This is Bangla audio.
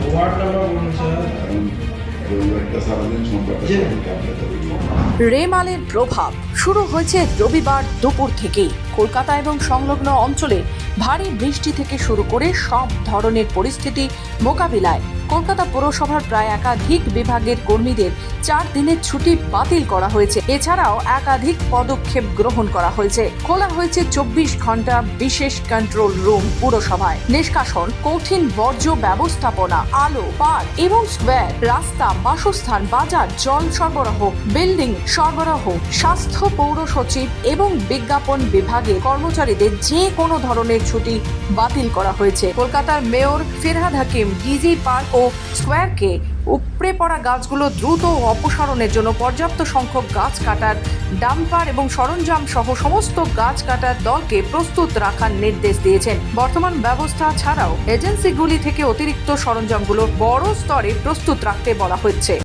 ওয়ার্ড নাম্বার বলুন স্যার। রবিবারটা সারাদিন, সোমবারটা সারাদিন আপনাদের রেমালের প্রভাব শুরু হয়েছে রবিবার দুপুর থেকেই। কলকাতা এবং সংলগ্ন অঞ্চলে ভারী বৃষ্টি থেকে শুরু করে সব ধরনের পরিস্থিতি মোকাবিলায় কলকাতা পৌরসভার প্রায় একাধিক বিভাগের কর্মীদের 4 দিনের ছুটি বাতিল করা হয়েছে। এছাড়াও একাধিক পদক্ষেপ গ্রহণ করা হয়েছে। খোলা হয়েছে 24 ঘন্টা বিশেষ কন্ট্রোল রুম পুরসভায়। নিষ্কাশন, কঠিন বর্জ্য ব্যবস্থাপনা, আলো, পার্ক এবং স্কোয়ার, রাস্তা, বাসস্থান, বাজার, জল সরবরাহ, বিল্ডিং সরবরাহ, স্বাস্থ্য, পৌর সচিব এবং বিজ্ঞাপন বিভাগের কর্মচারীদের যে কোনো ধরনের ছুটি বাতিল করা হয়েছে। কলকাতার mayor Firhad Hakim DG park ও স্কোয়ারকে উপড়ে পড়া গাছগুলো দ্রুত অপসারণের জন্য পর্যাপ্ত সংখ্যক গাছ কাটার ডাম্পার এবং সরঞ্জাম সহ সমস্ত গাছ কাটার দলকে প্রস্তুত রাখার নির্দেশ দিয়েছেন। বর্তমান ব্যবস্থা ছাড়াও এজেন্সিগুলি থেকে অতিরিক্ত সরঞ্জামগুলো বড় স্তরে প্রস্তুত রাখতে বলা হচ্ছে।